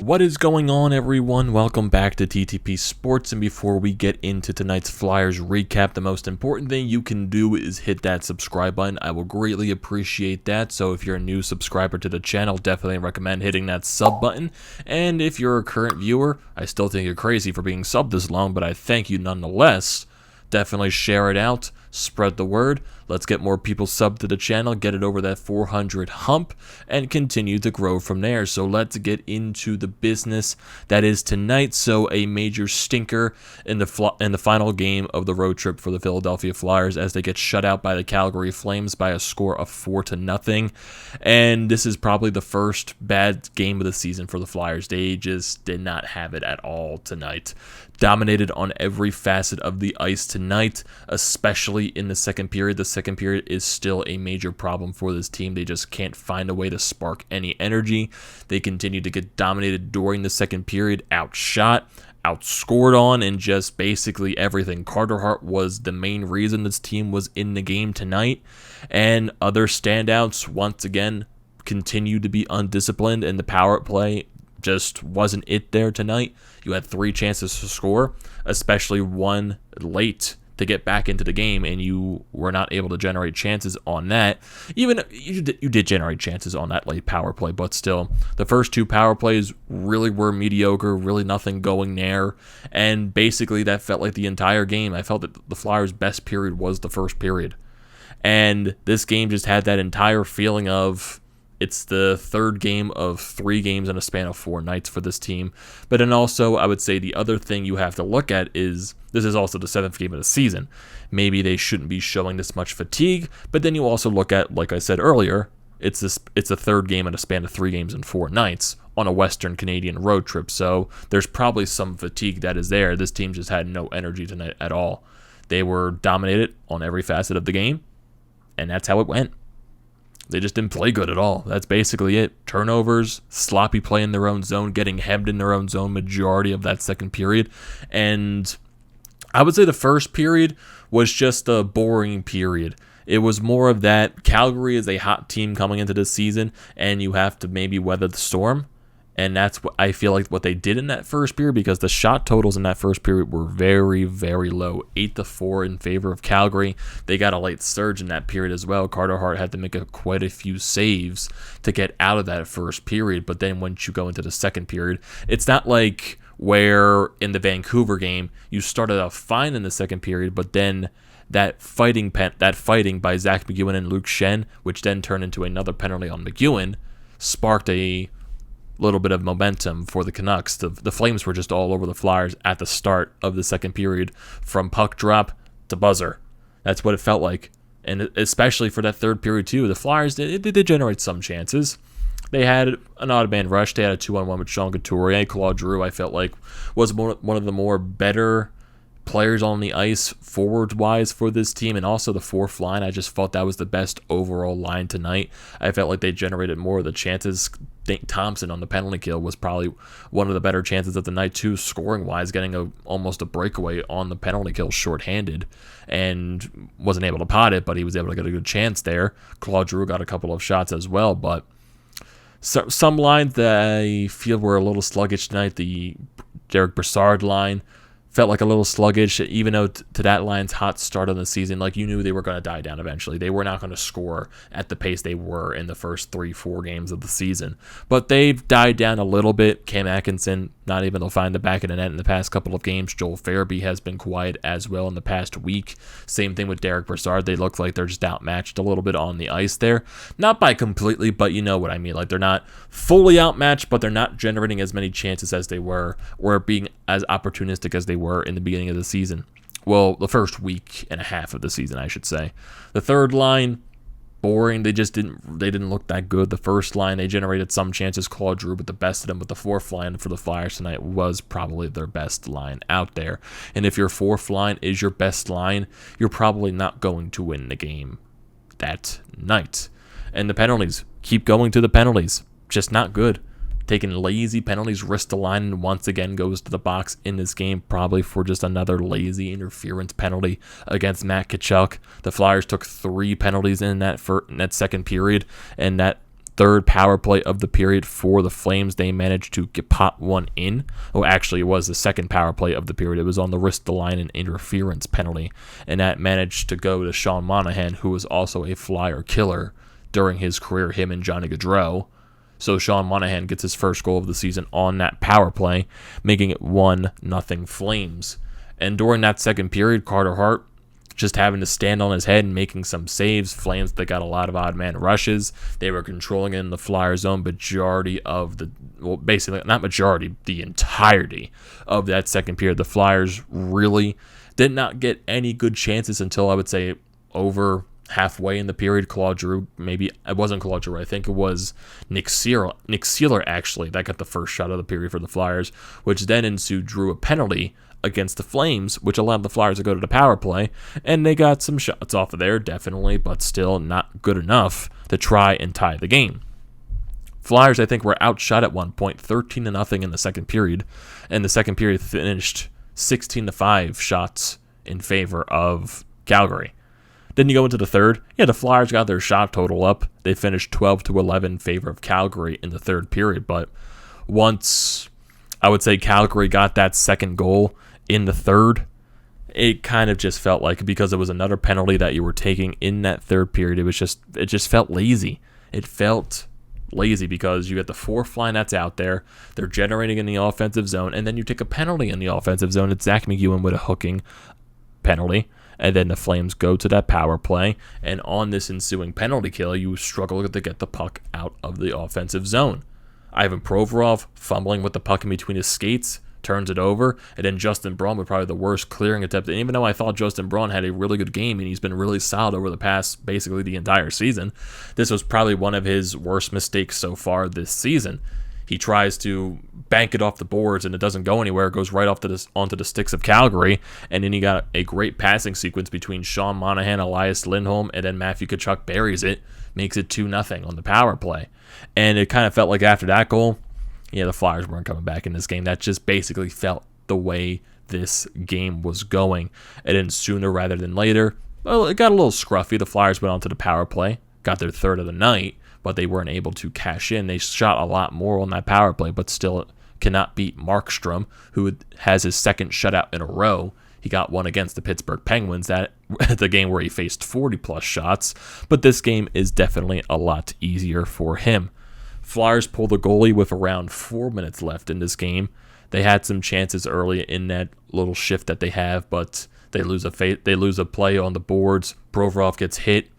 What is going on, everyone? Welcome back to TTP Sports, and before we get into tonight's Flyers recap, the most important thing you can do is hit that subscribe button. I will greatly appreciate that, so if you're a new subscriber to the channel, definitely recommend hitting that sub button, and if you're a current viewer, I still think you're crazy for being subbed this long, but I thank you nonetheless. Definitely share it out, spread the word, let's get more people subbed to the channel, get it over that 400 hump, and continue to grow from there. So let's get into the business that is tonight. So a major stinker in the final game of the road trip for the Philadelphia Flyers as they get shut out by the Calgary Flames by a score of 4-0. And this is probably the first bad game of the season for the Flyers. They just did not have it at all tonight. Dominated on every facet of the ice tonight, especially in the second period. The second period is still a major problem for this team. They just can't find a way to spark any energy. They continue to get dominated during the second period, outshot, outscored on, and just basically everything. Carter Hart was the main reason this team was in the game tonight, and other standouts once again continue to be undisciplined, and the power play just wasn't it there tonight. You had 3 chances to score, especially one late to get back into the game, and you were not able to generate chances on that. Even you did generate chances on that late power play, but still, the first 2 power plays really were mediocre, really nothing going there, and basically that felt like the entire game. I felt that the Flyers' best period was the first period, and this game just had that entire feeling of it's the third game of 3 games in a span of 4 nights for this team. But then also, I would say the other thing you have to look at is this is also the 7th game of the season. Maybe they shouldn't be showing this much fatigue, but then you also look at, like I said earlier, it's a third game in a span of 3 games and 4 nights on a Western Canadian road trip. So there's probably some fatigue that is there. This team just had no energy tonight at all. They were dominated on every facet of the game, and that's how it went. They just didn't play good at all. That's basically it. Turnovers, sloppy play in their own zone, getting hemmed in their own zone majority of that second period. And I would say the first period was just a boring period. It was more of that Calgary is a hot team coming into this season, and you have to maybe weather the storm. And that's what I feel like what they did in that first period, because the shot totals in that first period were very, very low. 8-4 in favor of Calgary. They got a late surge in that period as well. Carter Hart had to make quite a few saves to get out of that first period. But then once you go into the second period, it's not like where in the Vancouver game you started off fine in the second period, but then that fighting by Zach McEwen and Luke Schenn, which then turned into another penalty on McEwen, sparked a little bit of momentum for the Canucks. The Flames were just all over the Flyers at the start of the second period, from puck drop to buzzer. That's what it felt like. And especially for that third period too, the Flyers they did generate some chances. They had an odd man rush. They had a 2-on-1 with Sean Couturier. Claude Giroux, I felt like, was one of the more better players on the ice forward-wise for this team, and also the fourth line. I just felt that was the best overall line tonight. I felt like they generated more of the chances. I think Thompson on the penalty kill was probably one of the better chances of the night too, scoring-wise, getting almost a breakaway on the penalty kill shorthanded, and wasn't able to pot it, but he was able to get a good chance there. Claude Giroux got a couple of shots as well, but some lines that I feel were a little sluggish tonight. The Derek Brassard line felt like a little sluggish, even though to that line's hot start of the season, like you knew they were going to die down eventually. They were not going to score at the pace they were in the first 3-4 games of the season. But they've died down a little bit. Cam Atkinson not able to find the back of the net in the past couple of games. Joel Farabee has been quiet as well in the past week. Same thing with Derek Brassard. They look like they're just outmatched a little bit on the ice there. Not by completely, but you know what I mean. Like they're not fully outmatched, but they're not generating as many chances as they were, or being as opportunistic as they were in the beginning of the season. Well, the first week and a half of the season, I should say. The third line, boring. They didn't look that good. The first line, they generated some chances. Claude Giroux, but the best of them. But the fourth line for the Flyers tonight was probably their best line out there. And if your fourth line is your best line, you're probably not going to win the game that night. And the penalties, keep going to the penalties. Just not good. Taking lazy penalties. Ristolainen once again goes to the box in this game, probably for just another lazy interference penalty against Matt Tkachuk. The Flyers took 3 penalties in that second period, and that third power play of the period for the Flames, they managed to pot one in. Oh, actually, it was the second power play of the period. It was on the wrist of the line and interference penalty, and that managed to go to Sean Monahan, who was also a Flyer killer during his career, him and Johnny Gaudreau. So Sean Monahan gets his first goal of the season on that power play, making it 1-0 Flames. And during that second period, Carter Hart just having to stand on his head and making some saves. Flames, they got a lot of odd man rushes. They were controlling in the Flyer zone majority of the, well, basically, not majority, the entirety of that second period. The Flyers really did not get any good chances until, I would say, over halfway in the period. Claude Giroux, maybe it wasn't Claude Giroux, I think it was Nick Sealer actually, that got the first shot of the period for the Flyers, which then ensued drew a penalty against the Flames, which allowed the Flyers to go to the power play, and they got some shots off of there, definitely, but still not good enough to try and tie the game. Flyers, I think, were outshot at one point, 13-0 in the second period, and the second period finished 16-5 shots in favor of Calgary. Then you go into the third. Yeah, the Flyers got their shot total up. They finished 12-11 in favor of Calgary in the third period. But once, I would say, Calgary got that second goal in the third, it kind of just felt like, because it was another penalty that you were taking in that third period, it just felt lazy. It felt lazy because you get the fourth line that's out there. They're generating in the offensive zone, and then you take a penalty in the offensive zone. It's Zach McEwen with a hooking penalty. And then the Flames go to that power play, and on this ensuing penalty kill, you struggle to get the puck out of the offensive zone. Ivan Provorov fumbling with the puck in between his skates, turns it over, and then Justin Braun with probably the worst clearing attempt. And even though I thought Justin Braun had a really good game, and he's been really solid over the past, basically the entire season, this was probably one of his worst mistakes so far this season. He tries to bank it off the boards, and it doesn't go anywhere. It goes right onto the sticks of Calgary, and then you got a great passing sequence between Sean Monahan, Elias Lindholm, and then Matthew Tkachuk buries it, makes it 2-0 on the power play. And it kind of felt like after that goal, yeah, the Flyers weren't coming back in this game. That just basically felt the way this game was going. And then sooner rather than later, well, it got a little scruffy. The Flyers went onto the power play, got their third of the night, but they weren't able to cash in. They shot a lot more on that power play, but still cannot beat Markstrom, who has his second shutout in a row. He got one against the Pittsburgh Penguins, that the game where he faced 40-plus shots, but this game is definitely a lot easier for him. Flyers pull the goalie with around 4 minutes left in this game. They had some chances early in that little shift that they have, but they lose a play on the boards. Provorov gets hit,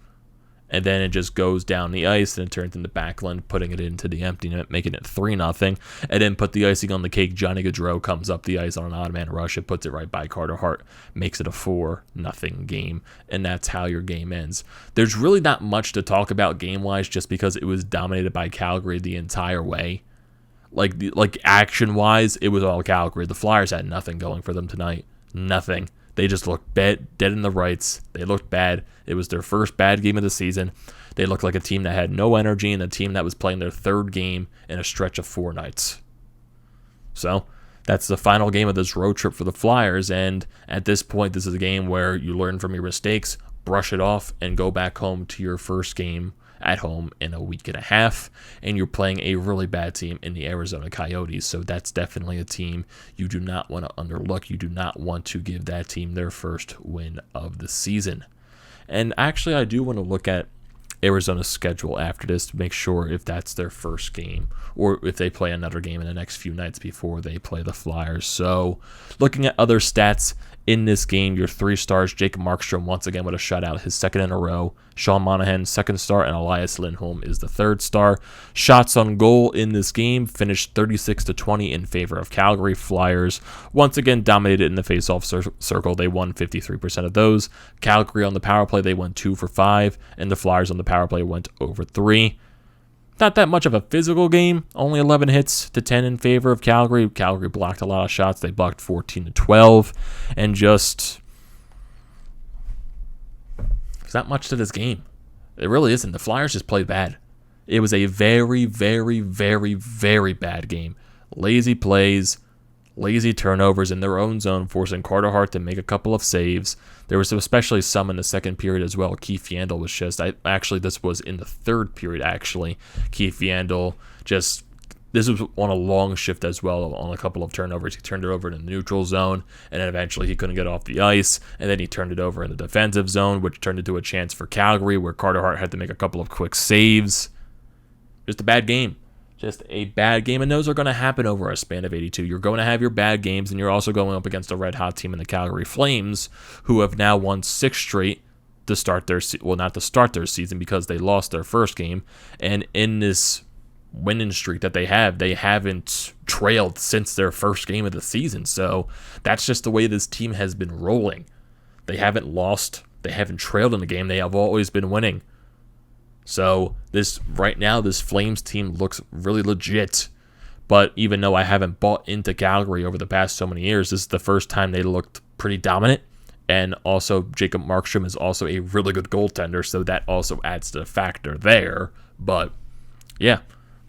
and then it just goes down the ice, and it turns into backline, putting it into the empty net, making it 3-0. And then put the icing on the cake. Johnny Gaudreau comes up the ice on an odd man rush. It puts it right by Carter Hart, makes it a 4-0 game, and that's how your game ends. There's really not much to talk about game-wise, just because it was dominated by Calgary the entire way. Like action-wise, it was all Calgary. The Flyers had nothing going for them tonight. Nothing. They just looked dead in the rights. They looked bad. It was their first bad game of the season. They looked like a team that had no energy, and a team that was playing their third game in a stretch of 4 nights. So that's the final game of this road trip for the Flyers, and at this point, this is a game where you learn from your mistakes, brush it off, and go back home to your first game at home in a week and a half, and you're playing a really bad team in the Arizona Coyotes, so that's definitely a team you do not want to underlook. You do not want to give that team their first win of the season. And actually, I do want to look at Arizona's schedule after this to make sure if that's their first game or if they play another game in the next few nights before they play the Flyers. So looking at other stats in this game, your 3 stars, Jacob Markstrom once again with a shutout, his second in a row. Sean Monahan, second star, and Elias Lindholm is the third star. Shots on goal in this game finished 36-20 in favor of Calgary. Flyers once again dominated in the faceoff circle. They won 53% of those. Calgary on the power play, they went 2 for 5, and the Flyers on the power play went over 3. Not that much of a physical game. Only 11 hits to 10 in favor of Calgary. Calgary blocked a lot of shots. They blocked 14-12. And just, there's not much to this game. It really isn't. The Flyers just played bad. It was a very, very, very, very bad game. Lazy plays, lazy turnovers in their own zone, forcing Carter Hart to make a couple of saves. There was especially some in the second period as well. Keith Yandel was just, this was in the third period, actually. Keith Yandel just, this was on a long shift as well on a couple of turnovers. He turned it over in the neutral zone, and then eventually he couldn't get off the ice, and then he turned it over in the defensive zone, which turned into a chance for Calgary, where Carter Hart had to make a couple of quick saves. Just a bad game. Just a bad game, and those are going to happen over a span of 82. You're going to have your bad games, and you're also going up against a red-hot team in the Calgary Flames, who have now won 6 straight to start their not to start their season because they lost their first game, and in this winning streak that they haven't trailed since their first game of the season. So that's just the way this team has been rolling. They haven't lost. They haven't trailed in the game. They have always been winning. So right now, this Flames team looks really legit. But even though I haven't bought into Calgary over the past so many years, this is the first time they looked pretty dominant. And also, Jacob Markstrom is also a really good goaltender, so that also adds to the factor there. But yeah,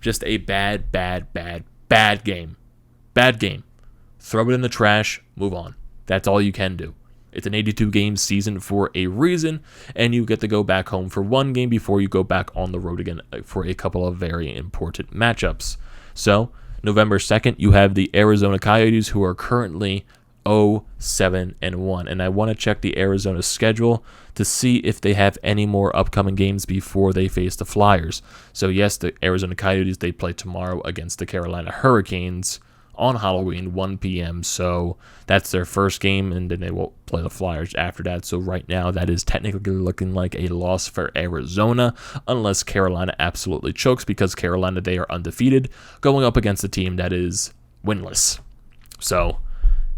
just a bad game. Bad game. Throw it in the trash, move on. That's all you can do. It's an 82-game season for a reason, and you get to go back home for one game before you go back on the road again for a couple of very important matchups. So, November 2nd, you have the Arizona Coyotes, who are currently 0-7-1, and I want to check the Arizona schedule to see if they have any more upcoming games before they face the Flyers. So yes, the Arizona Coyotes, they play tomorrow against the Carolina Hurricanes on Halloween, 1 p.m. So that's their first game, and then they will play the Flyers after that. So right now, that is technically looking like a loss for Arizona, unless Carolina absolutely chokes, because Carolina, they are undefeated, going up against a team that is winless. So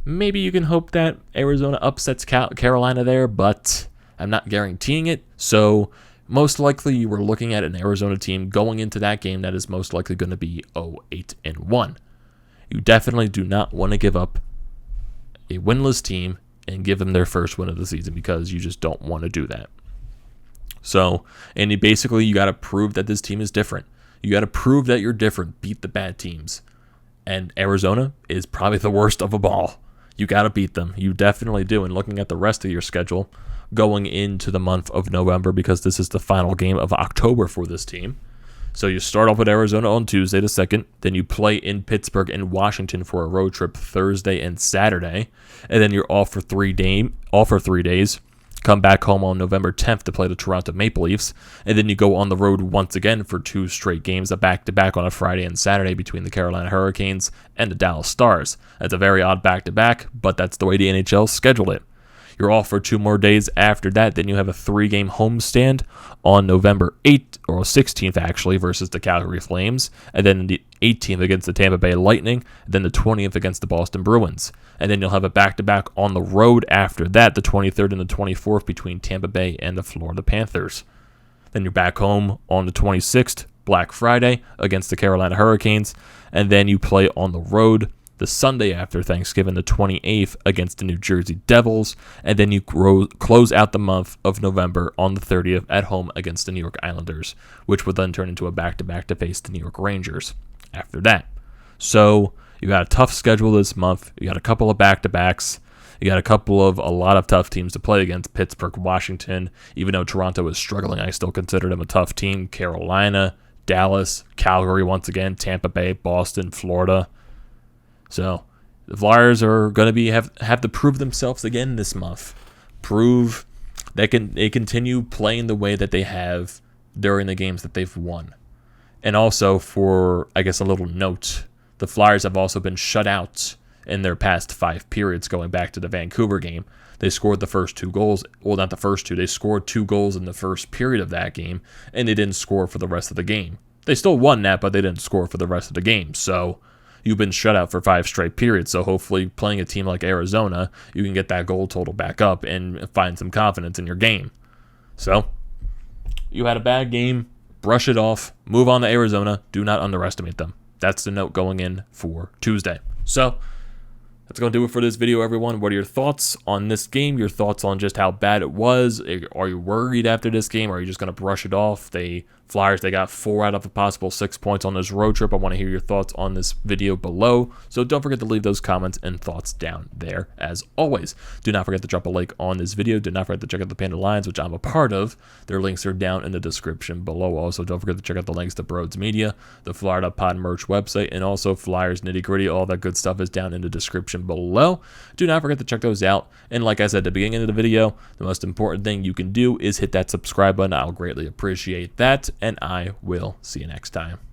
maybe you can hope that Arizona upsets Carolina there, but I'm not guaranteeing it. So most likely you were looking at an Arizona team going into that game that is most likely going to be 0-8-1. You definitely do not want to give up a winless team and give them their first win of the season, because you just don't want to do that. So, and you got to prove that this team is different. You got to prove that you're different. Beat the bad teams. And Arizona is probably the worst of them all. You got to beat them. You definitely do. And looking at the rest of your schedule going into the month of November, because this is the final game of October for this team. So you start off with Arizona on Tuesday the 2nd, then you play in Pittsburgh and Washington for a road trip Thursday and Saturday, and then you're off for 3 days. Come back home on November 10th to play the Toronto Maple Leafs, and then you go on the road once again for 2 straight games, a back-to-back on a Friday and Saturday between the Carolina Hurricanes and the Dallas Stars. That's a very odd back-to-back, but that's the way the NHL scheduled it. You're off for 2 more days after that. Then you have a 3-game homestand on November 8th, or 16th actually, versus the Calgary Flames. And then the 18th against the Tampa Bay Lightning. And then the 20th against the Boston Bruins. And then you'll have a back-to-back on the road after that, the 23rd and the 24th, between Tampa Bay and the Florida Panthers. Then you're back home on the 26th, Black Friday, against the Carolina Hurricanes. And then you play on the road the Sunday after Thanksgiving, the 28th, against the New Jersey Devils, and then you close out the month of November on the 30th at home against the New York Islanders, which would then turn into a back-to-back to face the New York Rangers after that. So you got a tough schedule this month. You got a couple of back-to-backs. You got a lot of tough teams to play against. Pittsburgh, Washington. Even though Toronto is struggling, I still consider them a tough team. Carolina, Dallas, Calgary once again, Tampa Bay, Boston, Florida. So the Flyers are going to have to prove themselves again this month. Prove that they continue playing the way that they have during the games that they've won. And also, for, I guess, a little note, the Flyers have also been shut out in their past 5 periods going back to the Vancouver game. They scored the first 2 goals. Well, not the first 2. They scored 2 goals in the first period of that game, and they didn't score for the rest of the game. They still won that, but they didn't score for the rest of the game. So you've been shut out for 5 straight periods, so hopefully playing a team like Arizona, you can get that goal total back up and find some confidence in your game. So, you had a bad game, brush it off, move on to Arizona, do not underestimate them. That's the note going in for Tuesday. So, that's going to do it for this video, everyone. What are your thoughts on this game? Your thoughts on just how bad it was? Are you worried after this game? Or are you just going to brush it off? They Flyers, they got 4 out of a possible 6 points on this road trip. I want to hear your thoughts on this video below. So don't forget to leave those comments and thoughts down there as always. Do not forget to drop a like on this video. Do not forget to check out the Panda Lions, which I'm a part of. Their links are down in the description below. Also, don't forget to check out the links to BrodesMedia, the Flyer.pod merch website, and also Flyers Nitty Gritty. All that good stuff is down in the description below. Do not forget to check those out. And like I said at the beginning of the video, the most important thing you can do is hit that subscribe button. I'll greatly appreciate that. And I will see you next time.